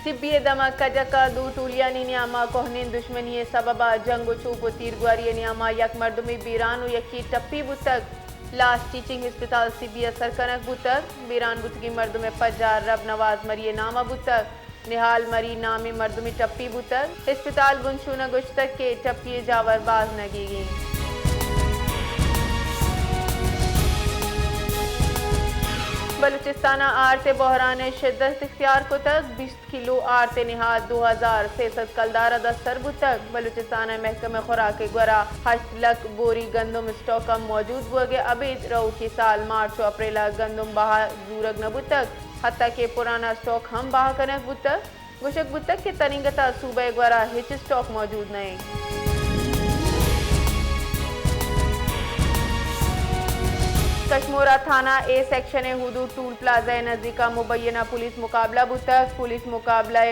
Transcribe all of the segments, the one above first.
सिब्बी दमा कजका दू टूलियानी नियामा कोहनीन दुश्मनी सबबा जंग चूप तीरगुआरी नियामा यक मर्दमी बीरान यकी टप्पी बुतक लास्ट टीचिंग अस्पताल सिब्बी सरकनक बुतक बीरान बुतगी मर्दमे पजार रब नवाज मरिए नामा बुतक निहाल मरी नामी मर्दमी टप्पी बुतक अस्पताल बुनशुना गुश्तक के टप्पी जावर बाज नगीगी। बलूचिस्तान आरते बहरान शिद्दत इख्तियार को तक 20 किलो आरते निहाद 2000 सेसद कलदारा दस्तर बुतक बलूचिस्तान महकमे खुराक गुरा 8 लाख बोरी गंदम स्टॉक मौजूद हुए अबीद रऊ की साल मार्च अप्रैल गंदम बहा जूरग न बुतक हत्या के पुराना स्टॉक हम बहा कनक बुतक गुशक बुतक के तनिंगता सूबे गुरा हिच स्टॉक मौजूद नहीं। कश्मोरा थाना ए सेक्शन हुदूद टूल प्लाजा नज़दीका मुबैना पुलिस मुकाबला बुतक पुलिस मुकाबला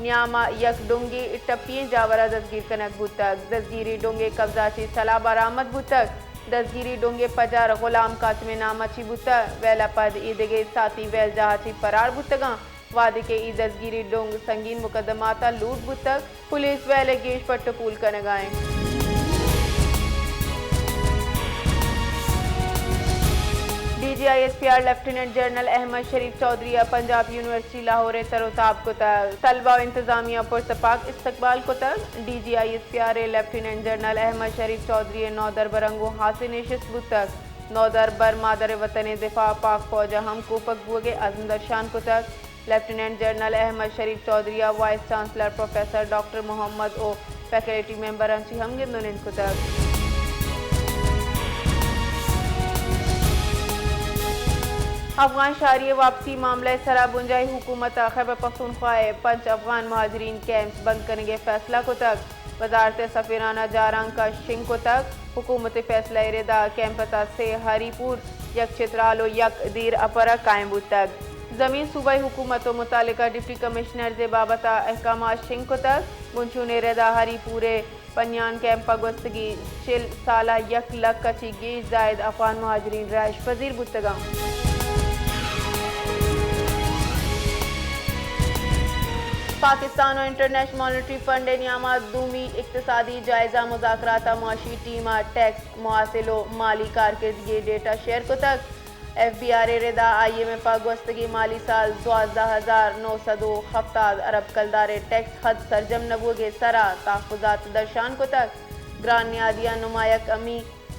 न्यामा यक डोंगे टप्पी जावरा दसगीर कनक बुतक दसगीरी डोंगे कब्जाची सला बरामद बुतक दसगीरी डोंगे पजार गुलाम कासम नामाची बुतक वेला पद ईदगे साथी वेल जहाची फरार बुतगा वादे के ई दसगीरी डोंग संगीन मुकदमाता लूट बुतक पुलिस वेले गेश पट्टपूल कनगाएं। DGISPR lieutenant general Ahmed Sharif Chaudhary Punjab university Lahore तरोताब को तलबा इंतजामिया पुरसपाक इस्तकबाल को तक DGISPR lieutenant general Ahmed Sharif Chaudhary नौदर बरंगो हासिल नशिस्त बुतक नौदर बर मादर वतन दिफा पाक फौज हम कोपक बुगे अजमदर शान को तक lieutenant general Ahmed Sharif Chaudhry vice chancellor professor doctor Mohammad ओ फैकल्टी मेंबर हम गिंदुनिन को तक अफगान शहरी वापसी मामला सरा बुंजाई हुकूमत खैबर पख्तूनख्वा पंच अफगान महाजरीन कैंप्स बंद करने के फैसला को तक वजारत सफीराना जारंग का शिंग को तक हुकूमत फैसला इरेदा कैंपता से हरीपुर यक चित्रालो यक दीर अपरा कायम तक जमीन सूबाई हुकूमत मुतालिका डिप्टी कमिश्नर जे बाबता अहकाम शिंग को तक बुंशून इरेदा हरीपुरे पन्यान कैंप पगवस्तगी चिल साला यक लक कची गेज जायद अफगान महाजरीन रहायश पजीर बुतगा। पाकिस्तान और इंटरनेशनल मॉनेटरी फंड नियामा दूमी इक्तिसादी जायजा मुज़ाकराता माशी टीम टैक्स मुआसिलो माली कारकर्दगी डेटा शेयर को तक FBR रेदा IMF पागवस्तगी माली साल 12,970 अरब कलदारे टैक्स हद सरजम नबूगे सरा ताफुजात दर्शान को तक ग्रान नियादिया नुमायक अमी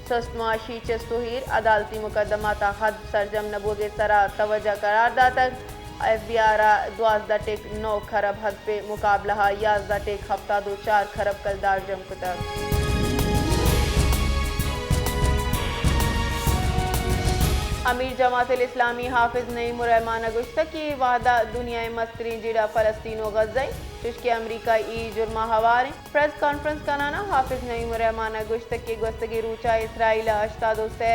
सस्त मुआशी चस्तोहीर अदालती मुकदमाता हद सरजम नबूगे सरा तवज्जा करार तक FBR 12.9 खरब हद पे मुकाबला 11.4 खरब कलदार जम को तक। अमीर जमात इस्लामी हाफिज नईम रहमान गुश्तक की वादा दुनिया मस्तरीन जिड़ा फ़लस्तीन व गज़ाई चुश्के अमरीका ई जुर्मा हवारे प्रेस कॉन्फ्रेंस कराना हाफिज नईम रहमान गुश्तक की गुस्तगी रूचा इसराइल अश्तादो से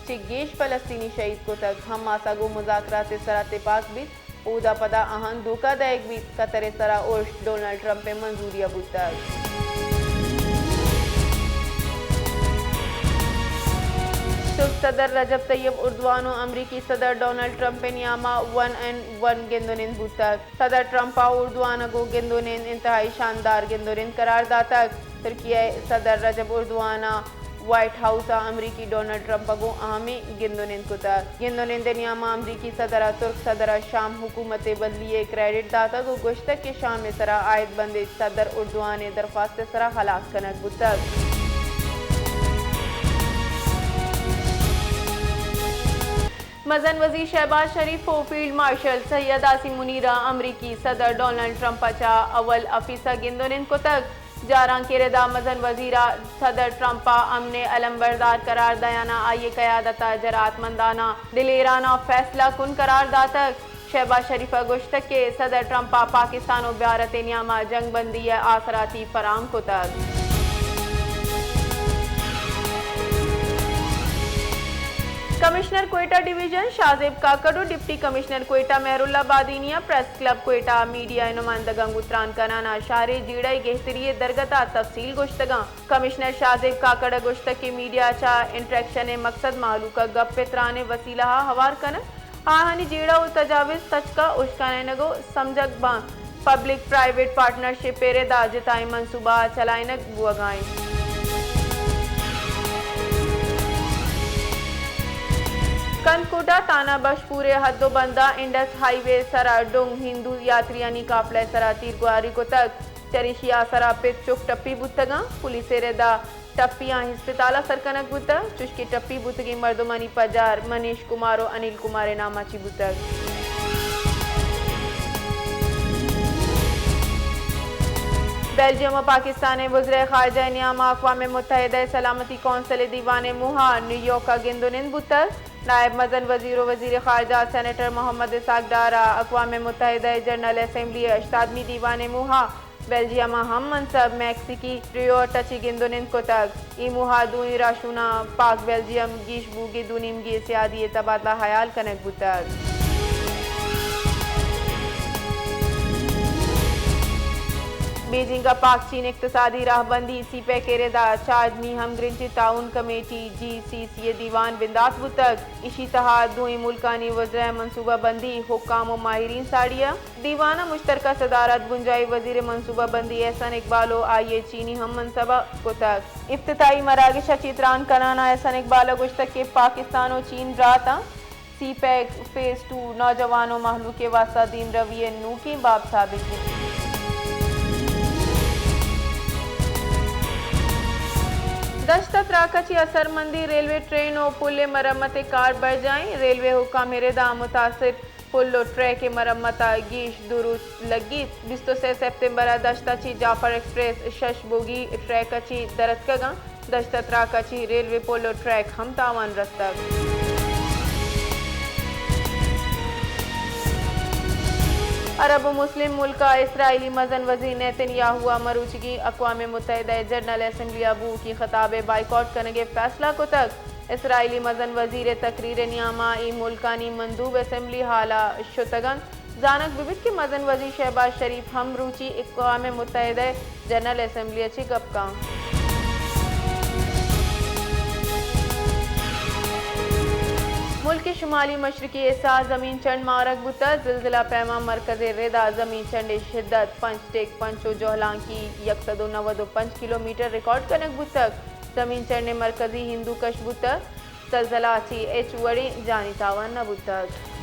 चिगेश फ़लस्तीनी शहीद को तक हम मासागो मुज़ाकरात सरात पाक भी उदा पदा आहन धोखादायक भी कतर सरा उर्श डोनाल्ड ट्रंप पे मंजूरी अबूतक। तुर्क सदर रजब तैयब उर्दवान और अमरीकी सदर डोनाल्ड ट्रंप पे नियामा 1-1 गेंदोनिन बुतक सदर ट्रंप उर्दवान को गेंदोनिन इंतहाई शानदार गेंदोनिन करार दातक तुर्की सदर रजब उर्दवाना व्हाइट हाउस अमरीकी डोनाल्ड ट्रंप को अहमी गिंदोनिन कुता गिंदोनिन दनियामा अमरीकी सदर तुर्क सदर शाम हुकूमत बदलिए क्रेडिट दाता को गुश्तक के शाम में सरा आयत बंदे सदर उर्दवान दरख्वास्त सरा हलाक कनक बुतक। मजन वजीर शहबाज शरीफ को फील्ड मार्शल सैयद आसिम मुनीरा अमरीकी सदर डोनाल्ड ट्रंप चा अवल अफीसा गिंदोनिन को तक जारां के रदा मजन वजीरा सदर ट्रंपा अमने अलमबरदार करार दयाना आइए कयादता जरातमंदाना दिलेराना फैसला कुन करार दातक शहबाज शरीफ गुश्तक के सदर ट्रंपा पाकिस्तान और भारत नियामा जंग बंदी आसराती फराम को तक। कमिश्नर कोयटा डिवीजन शाहजेब काकड़ो डिप्टी कमिश्नर कोयटा मेहरुल्ला बादीनिया प्रेस क्लब कोयटा मीडिया नुमाइंदगा गुतरान कनाना शारे जीड़ाई गेहतरी दरगता तफसील गुश्तगा कमिश्नर शाहजेब काकड़ गुश्तक के मीडिया चा इंट्रैक्शन मकसद मालू का गप पित्राने वसीला हवार कन आहनी जीड़ा उ तजाविज तचका उश्काने नगो समझक बा पब्लिक प्राइवेट पार्टनरशिप पेरेदा जिताई मनसूबा चलाइनक बुआगाई कंदकोटा ताना बशपूरे हद्दोबंदा इंडस हाईवे सरा डोंग हिंदू यात्रियानी काफले सरा तीरगुआरी को तक चरिशिया सरा पित चुक टप्पी बुतगा पुलिस रेदा टप्पियां हिस्पताला सरकनक बुतग चुश्की टप्पी बुतगी मर्दुमनी पजार मनीष कुमार और अनिल कुमार नामाची बुतग बेल्जियम और पाकिस्तान वज़ीर ख़ारिजा नियामा अक़वाम मुत्तहिदा सलामती कौंसिल दीवान मुहा न्यूयॉर्क का गिंदुनिन बुतर नायब मजन वज़ीर वज़ीर ख़ारिजा सेनेटर मोहम्मद इसाक डारा अक़वाम मुत्तहिदा जनरल असम्बली अश्तादमी दीवान मुहा बेल्जियम हम मनसब मैक्सिकी रियो टची गिंदुनिन को तक ई मुहा दुई राशुना पाक बेल्जियम गीश बूगी दुनिमगी सियादी तबादला हयाल कनक बुतर बीजिंग का पाक चीन इक्तसादी राहबंदी सीपे केरेदा चार्जमी हम ग्रिंची ताउन कमेटी GCC दीवान बिंदास बुतक इसी तहा दुई मुल्कानी वज़ीर मनसूबा बंदी हुक्काम और माहिरीन साड़िया दीवाना मुश्तरका सदारत गुंजाई वजीर मनसूबा बंदी एहसन इकबालो आइए चीनी हम मनसबा को तक इफ्तिताई मरागिशा चित्रान कनाना एहसन इकबाल गुश्तक के पाकिस्तान और चीन राता सीपैक फेज 2 नौजवानों महलू के वास्ता दीन रविये नू की बाब साबित की दश्त त्राकची असरमंदी रेलवे ट्रेन और पुल मरम्मत कार बढ़ जाएं रेलवे हुकाम रेदा मुतासिर पुल और ट्रैक के मरम्मत गीश दुरुस्त लगी 23 सितंबर दश्ताची जाफर एक्सप्रेस शश बोगी ट्रैक अच्छी दरतकगा दश्त त्राकची रेलवे पुल और ट्रैक हम तावन रस्तक अरब मुस्लिम मुल्क का इसराइली मजन वजीर नेतन्याहू मरूचगी अक़वाम मुत्तहिदा जनरल असम्बली अबू की खताब बाइकआउट करने के फैसला को तक इसराइली मजन वजीर तकरीर नियामा ई मुल्कानी मंदूब असम्बली हाला शुतगन जानक बिबित के मजन वजीर शहबाज शरीफ हम रूची अक़वाम मुत्तहिदा जनरल असम्बली अच्छी गपका मुल्क के शुमाली मशरकी एसा जमीन चंड मारक बुता जिलजिला पैमा मरकज रेदा जमीन चंड शिद्दत पंच टेक पंचो जोहलां की 195 किलोमीटर रिकॉर्ड कनक बुतक जमीन चंड मरकजी हिंदू कश बुतक जलजला ची एच वड़ी जानी तावन न बुतक